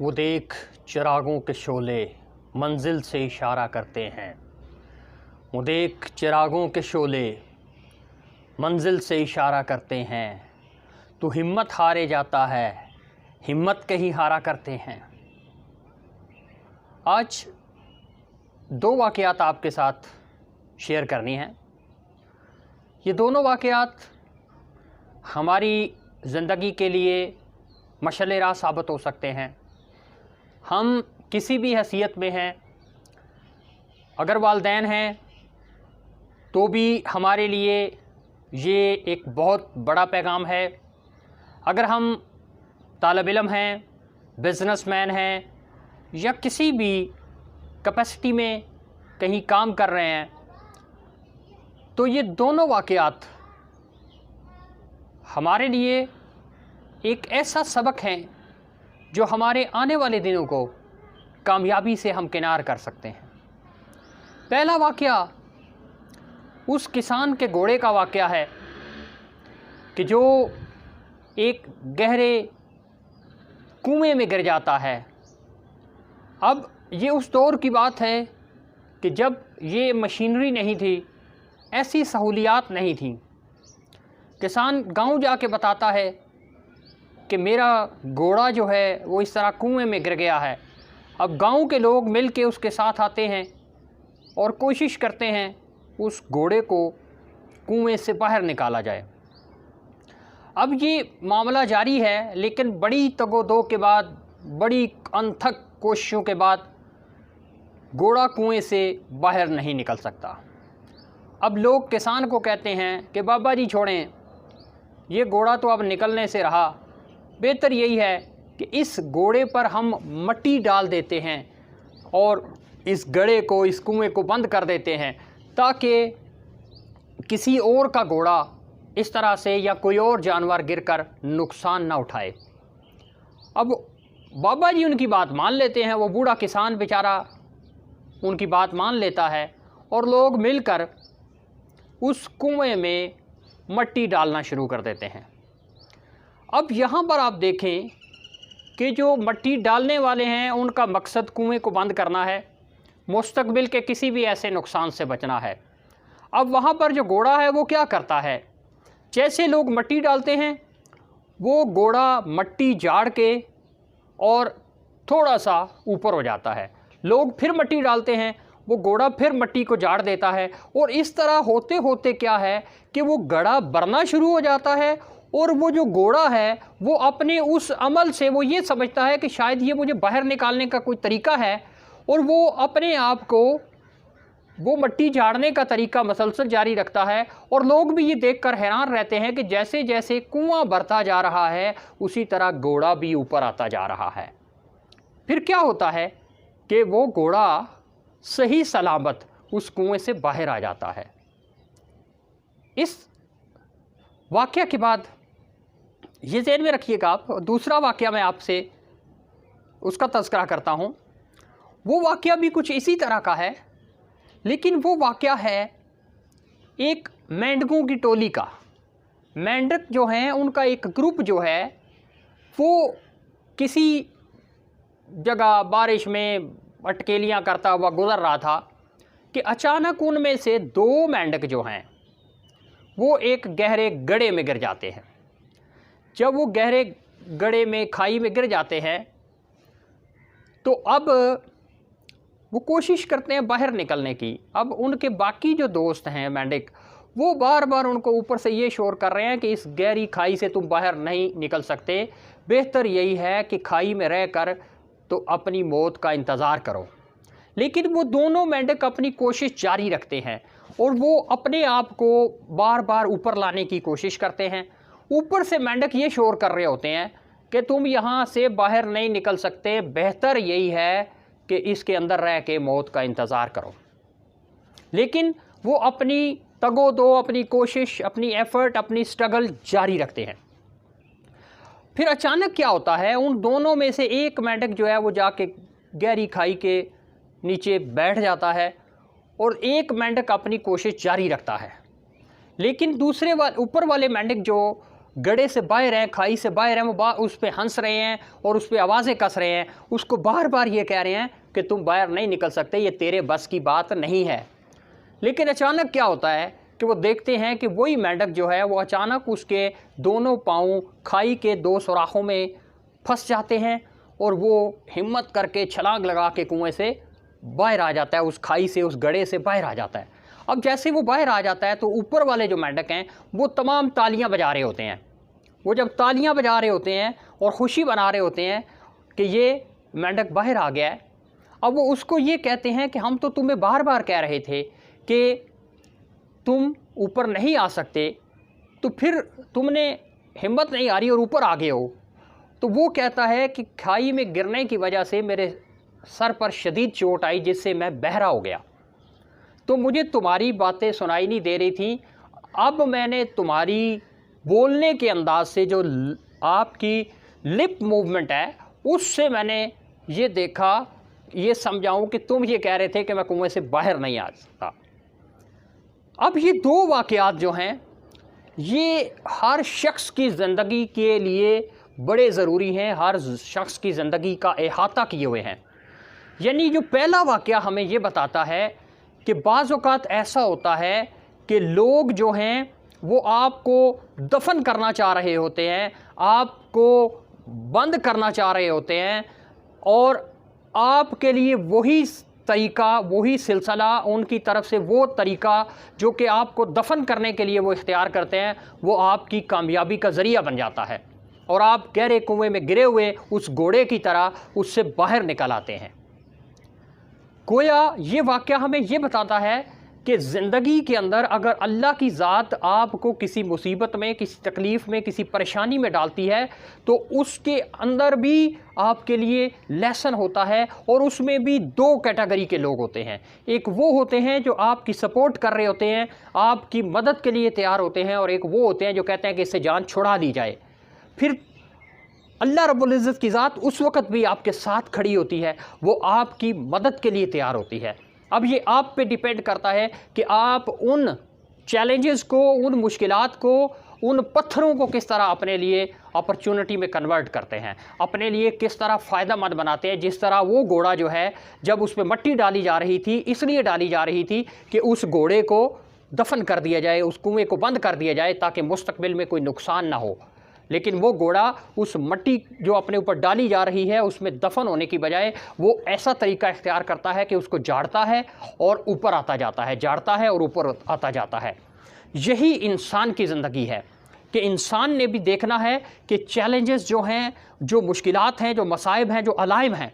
वो देख चिरागों के शोले मंजिल से इशारा करते हैं। वो देख चिरागों के शोले मंजिल से इशारा करते हैं। तू हिम्मत हारे जाता है, हिम्मत के ही हारा करते हैं। आज दो वाक़यात आपके साथ शेयर करनी हैं। ये दोनों वाक़यात हमारी ज़िंदगी के लिए मशाल राह साबित हो सकते हैं। हम किसी भी हैसियत में हैं, अगर वालिदैन हैं तो भी हमारे लिए ये एक बहुत बड़ा पैगाम है। अगर हम तालिब इल्म हैं, बिज़नेसमैन हैं या किसी भी कैपेसिटी में कहीं काम कर रहे हैं, तो ये दोनों वाक़यात हमारे लिए एक ऐसा सबक है जो हमारे आने वाले दिनों को कामयाबी से हमकिनार कर सकते हैं। पहला वाक़या उस किसान के घोड़े का वाक़या है कि जो एक गहरे कुएं में गिर जाता है। अब ये उस दौर की बात है कि जब ये मशीनरी नहीं थी, ऐसी सहूलियात नहीं थी। किसान गांव जाके बताता है कि मेरा घोड़ा जो है वो इस तरह कुएं में गिर गया है। अब गांव के लोग मिल के उसके साथ आते हैं और कोशिश करते हैं उस घोड़े को कुएं से बाहर निकाला जाए। अब ये मामला जारी है, लेकिन बड़ी तगोदो के बाद, बड़ी अनथक कोशिशों के बाद घोड़ा कुएं से बाहर नहीं निकल सकता। अब लोग किसान को कहते हैं कि बाबा जी छोड़ें, ये घोड़ा तो अब निकलने से रहा, बेहतर यही है कि इस घोड़े पर हम मट्टी डाल देते हैं और इस गड्ढे को, इस कुएं को बंद कर देते हैं, ताकि किसी और का घोड़ा इस तरह से या कोई और जानवर गिरकर नुकसान ना उठाए। अब बाबा जी उनकी बात मान लेते हैं। वो बूढ़ा किसान बेचारा उनकी बात मान लेता है और लोग मिलकर उस कुएं में मट्टी डालना शुरू कर देते हैं। अब यहाँ पर आप देखें कि जो मट्टी डालने वाले हैं उनका मकसद कुएं को बंद करना है, मुस्तकबिल के किसी भी ऐसे नुकसान से बचना है। अब वहाँ पर जो घोड़ा है वो क्या करता है, जैसे लोग मट्टी डालते हैं वो घोड़ा मट्टी झाड़ के और थोड़ा सा ऊपर हो जाता है। लोग फिर मट्टी डालते हैं, वो घोड़ा फिर मट्टी को झाड़ देता है और इस तरह होते होते क्या है कि वो गड्ढा भरना शुरू हो जाता है। और वो जो घोड़ा है वो अपने उस अमल से वो ये समझता है कि शायद ये मुझे बाहर निकालने का कोई तरीका है, और वो अपने आप को वो मट्टी झाड़ने का तरीका मसलसल जारी रखता है। और लोग भी ये देखकर हैरान रहते हैं कि जैसे जैसे कुआं बढ़ता जा रहा है उसी तरह घोड़ा भी ऊपर आता जा रहा है। फिर क्या होता है कि वो घोड़ा सही सलामत उस कुएं से बाहर आ जाता है। इस वाक़या के बाद ये ज़हन में रखिएगा आप, दूसरा वाक़या मैं आपसे उसका तज़किरा करता हूँ। वो वाक़या भी कुछ इसी तरह का है, लेकिन वो वाक़या है एक मेंढकों की टोली का। मेंढक जो हैं उनका एक ग्रुप जो है वो किसी जगह बारिश में अटकेलियाँ करता हुआ गुज़र रहा था कि अचानक उनमें से दो मेंढक जो हैं वो एक गहरे गड्ढे में गिर जाते हैं। जब वो गहरे गड्ढे में, खाई में गिर जाते हैं तो अब वो कोशिश करते हैं बाहर निकलने की। अब उनके बाकी जो दोस्त हैं मेंढक, वो बार बार उनको ऊपर से ये शोर कर रहे हैं कि इस गहरी खाई से तुम बाहर नहीं निकल सकते, बेहतर यही है कि खाई में रहकर तो अपनी मौत का इंतज़ार करो। लेकिन वो दोनों मेंढक अपनी कोशिश जारी रखते हैं और वो अपने आप को बार बार ऊपर लाने की कोशिश करते हैं। ऊपर से मेंढक ये शोर कर रहे होते हैं कि तुम यहाँ से बाहर नहीं निकल सकते, बेहतर यही है कि इसके अंदर रह के मौत का इंतज़ार करो। लेकिन वो अपनी तगोदो, अपनी कोशिश, अपनी एफ़र्ट, अपनी स्ट्रगल जारी रखते हैं। फिर अचानक क्या होता है, उन दोनों में से एक मेंढक जो है वो जाके गहरी खाई के नीचे बैठ जाता है और एक मेंढक अपनी कोशिश जारी रखता है। लेकिन दूसरे ऊपर वाले मेंढक जो गड़े से बाहर हैं, खाई से बाहर हैं, वो उस पर हंस रहे हैं और उस पर आवाज़ें कस रहे हैं, उसको बार बार ये कह रहे हैं कि तुम बाहर नहीं निकल सकते, ये तेरे बस की बात नहीं है। लेकिन अचानक क्या होता है कि वो देखते हैं कि वही मेंढक जो है वो अचानक उसके दोनों पाँव खाई के दो सुराखों में फंस जाते हैं और वो हिम्मत करके छलांग लगा के कुएं से बाहर आ जाता है, उस खाई से, उस गड्ढे से बाहर आ जाता है। अब जैसे वो बाहर आ जाता है तो ऊपर वाले जो मेंढक हैं वो तमाम तालियां बजा रहे होते हैं। वो जब तालियां बजा रहे होते हैं और खुशी बना रहे होते हैं कि ये मेंढक बाहर आ गया है, अब वो उसको ये कहते हैं कि हम तो तुम्हें बार बार कह रहे थे कि तुम ऊपर नहीं आ सकते, तो फिर तुमने हिम्मत नहीं आ रही और ऊपर आ गए हो। तो वो कहता है कि खाई में गिरने की वजह से मेरे सर पर शदीद चोट आई जिससे मैं बहरा हो गया, तो मुझे तुम्हारी बातें सुनाई नहीं दे रही थी। अब मैंने तुम्हारी बोलने के अंदाज से जो आपकी लिप मूवमेंट है उससे मैंने ये देखा, ये समझाऊं कि तुम ये कह रहे थे कि मैं कुएं से बाहर नहीं आ सकता। अब ये दो वाक़यात जो हैं ये हर शख्स की ज़िंदगी के लिए बड़े ज़रूरी हैं, हर शख्स की ज़िंदगी का अहाता किए हुए हैं। यानी जो पहला वाक़या हमें ये बताता है कि बाज़ औक़ात ऐसा होता है कि लोग जो हैं वो आपको दफन करना चाह रहे होते हैं, आपको बंद करना चाह रहे होते हैं, और आपके लिए वही तरीका, वही सिलसिला, उनकी तरफ से वो तरीका जो कि आपको दफन करने के लिए वो इख्तियार करते हैं, वो आपकी कामयाबी का ज़रिया बन जाता है और आप गहरे कुएं में गिरे हुए उस घोड़े की तरह उससे बाहर निकल आते हैं। गोया ये वाक़या हमें ये बताता है कि ज़िंदगी के अंदर अगर अल्लाह की ज़ात आपको किसी मुसीबत में, किसी तकलीफ़ में, किसी परेशानी में डालती है तो उसके अंदर भी आपके लिए लेसन होता है, और उसमें भी दो कैटेगरी के लोग होते हैं। एक वो होते हैं जो आपकी सपोर्ट कर रहे होते हैं, आपकी मदद के लिए तैयार होते हैं, और एक वो होते हैं जो कहते हैं कि इससे जान छुड़ा दी जाए। फिर अल्लाह रब्बुल इज़्ज़त की ज़ात उस वक़्त भी आपके साथ खड़ी होती है, वो आपकी मदद के लिए तैयार होती है। अब ये आप पे डिपेंड करता है कि आप उन चैलेंजेस को, उन मुश्किलात को, उन पत्थरों को किस तरह अपने लिए अपॉर्चुनिटी में कन्वर्ट करते हैं, अपने लिए किस तरह फ़ायदेमंद बनाते हैं। जिस तरह वो घोड़ा जो है जब उस पर मट्टी डाली जा रही थी, इसलिए डाली जा रही थी कि उस घोड़े को दफन कर दिया जाए, उस कुएँ को बंद कर दिया जाए ताकि मुस्तकबिल में कोई नुकसान ना हो। लेकिन वो घोड़ा उस मट्टी जो अपने ऊपर डाली जा रही है उसमें दफन होने की बजाय वो ऐसा तरीका इख्तियार करता है कि उसको झाड़ता है और ऊपर आता जाता है, झाड़ता है और ऊपर आता जाता है। यही इंसान की ज़िंदगी है कि इंसान ने भी देखना है कि चैलेंजेस जो हैं, जो मुश्किलात हैं, जो मसाइब हैं, जो अलाइम हैं,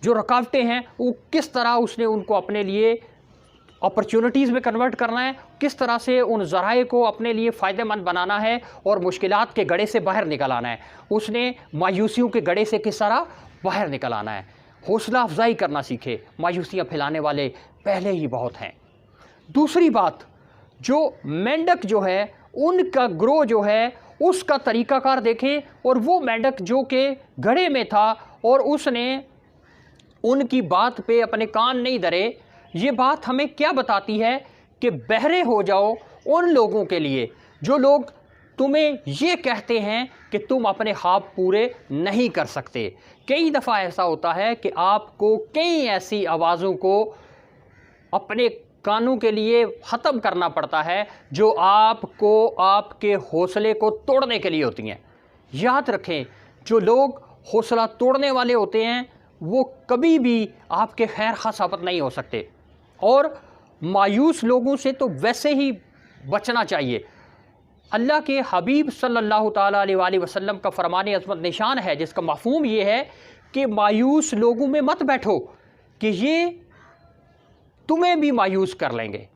जो रुकावटें हैं, वो किस तरह उसने उनको अपने लिए अपॉर्चुनिटीज़ में कन्वर्ट करना है, किस तरह से उन ज़राए को अपने लिए फ़ायदेमंद बनाना है और मुश्किलात के गड़े से बाहर निकल आना है। उसने मायूसियों के गड़े से किस तरह बाहर निकल आना है। हौसला अफजाई करना सीखे, मायूसियाँ फैलाने वाले पहले ही बहुत हैं। दूसरी बात, जो मेंढक जो है उनका ग्रो जो है उसका तरीक़ाकार देखें, और वो मेंढक जो कि घड़े में था और उसने उनकी बात पे अपने कान नहीं धरे, ये बात हमें क्या बताती है कि बहरे हो जाओ उन लोगों के लिए जो लोग तुम्हें ये कहते हैं कि तुम अपने ख्वाब पूरे नहीं कर सकते। कई दफ़ा ऐसा होता है कि आपको कई ऐसी आवाज़ों को अपने कानों के लिए ख़त्म करना पड़ता है जो आपको, आपके हौसले को तोड़ने के लिए होती हैं। याद रखें, जो लोग हौसला तोड़ने वाले होते हैं वो कभी भी आपके खैर खा साबित नहीं हो सकते, और मायूस लोगों से तो वैसे ही बचना चाहिए। अल्लाह के हबीब सल्लल्लाहु ताला अलैहि वसल्लम का फरमान अज़मत निशान है जिसका मफ़हूम ये है कि मायूस लोगों में मत बैठो कि ये तुम्हें भी मायूस कर लेंगे,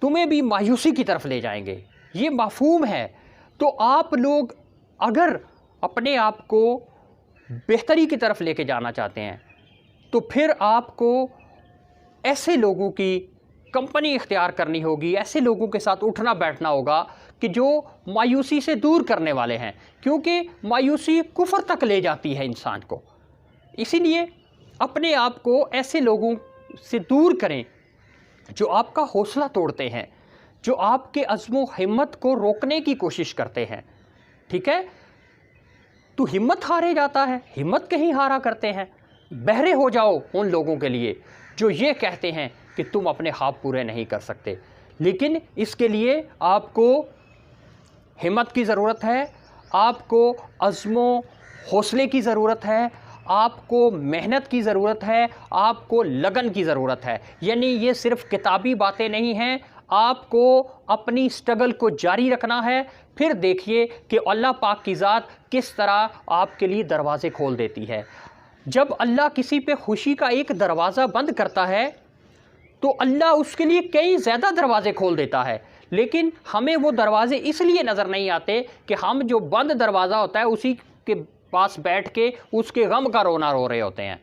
तुम्हें भी मायूसी की तरफ ले जाएंगे। ये मफ़हूम है। तो आप लोग अगर अपने आप को बेहतरी की तरफ लेके जाना चाहते हैं तो फिर आपको ऐसे लोगों की कंपनी इख्तियार करनी होगी, ऐसे लोगों के साथ उठना बैठना होगा कि जो मायूसी से दूर करने वाले हैं, क्योंकि मायूसी कुफ्र तक ले जाती है इंसान को। इसीलिए अपने आप को ऐसे लोगों से दूर करें जो आपका हौसला तोड़ते हैं, जो आपके अज़्म व हिम्मत को रोकने की कोशिश करते हैं। ठीक है, तो हिम्मत हारे जाता है, हिम्मत कहीं हारा करते हैं। बहरे हो जाओ उन लोगों के लिए जो ये कहते हैं कि तुम अपने ख्वाब पूरे नहीं कर सकते। लेकिन इसके लिए आपको हिम्मत की ज़रूरत है, आपको अज़्म हौसले की ज़रूरत है, आपको मेहनत की ज़रूरत है, आपको लगन की ज़रूरत है। यानी ये सिर्फ़ किताबी बातें नहीं हैं, आपको अपनी स्ट्रगल को जारी रखना है। फिर देखिए कि अल्लाह पाक की ज़ात किस तरह आपके लिए दरवाज़े खोल देती है। जब अल्लाह किसी पे खुशी का एक दरवाज़ा बंद करता है तो अल्लाह उसके लिए कई ज़्यादा दरवाज़े खोल देता है, लेकिन हमें वो दरवाज़े इसलिए नज़र नहीं आते कि हम जो बंद दरवाज़ा होता है उसी के पास बैठ के उसके गम का रोना रो रहे होते हैं।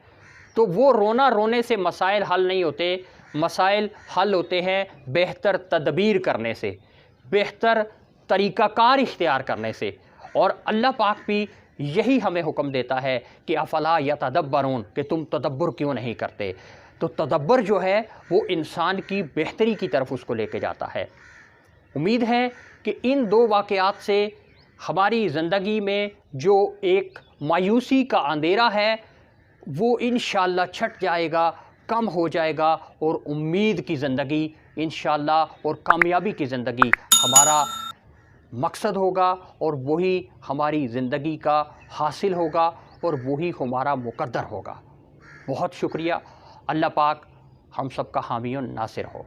तो वो रोना रोने से मसाइल हल नहीं होते, मसाइल हल होते हैं बेहतर तदबीर करने से, बेहतर तरीक़ाकार इख्तियार करने से। और अल्लाह पाक भी यही हमें हुक्म देता है कि अफ़ला यतदब्बरून, कि तुम तदब्बर क्यों नहीं करते। तो तदब्बर जो है वो इंसान की बेहतरी की तरफ उसको लेके जाता है। उम्मीद है कि इन दो वाक़यात से हमारी ज़िंदगी में जो एक मायूसी का अंधेरा है वो इंशाअल्लाह छट जाएगा, कम हो जाएगा, और उम्मीद की ज़िंदगी इंशाअल्लाह और कामयाबी की ज़िंदगी हमारा मकसद होगा, और वही हमारी ज़िंदगी का हासिल होगा, और वही हमारा मुक़द्दर होगा। बहुत शुक्रिया। अल्लाह पाक हम सब का हामी और नासिर हो।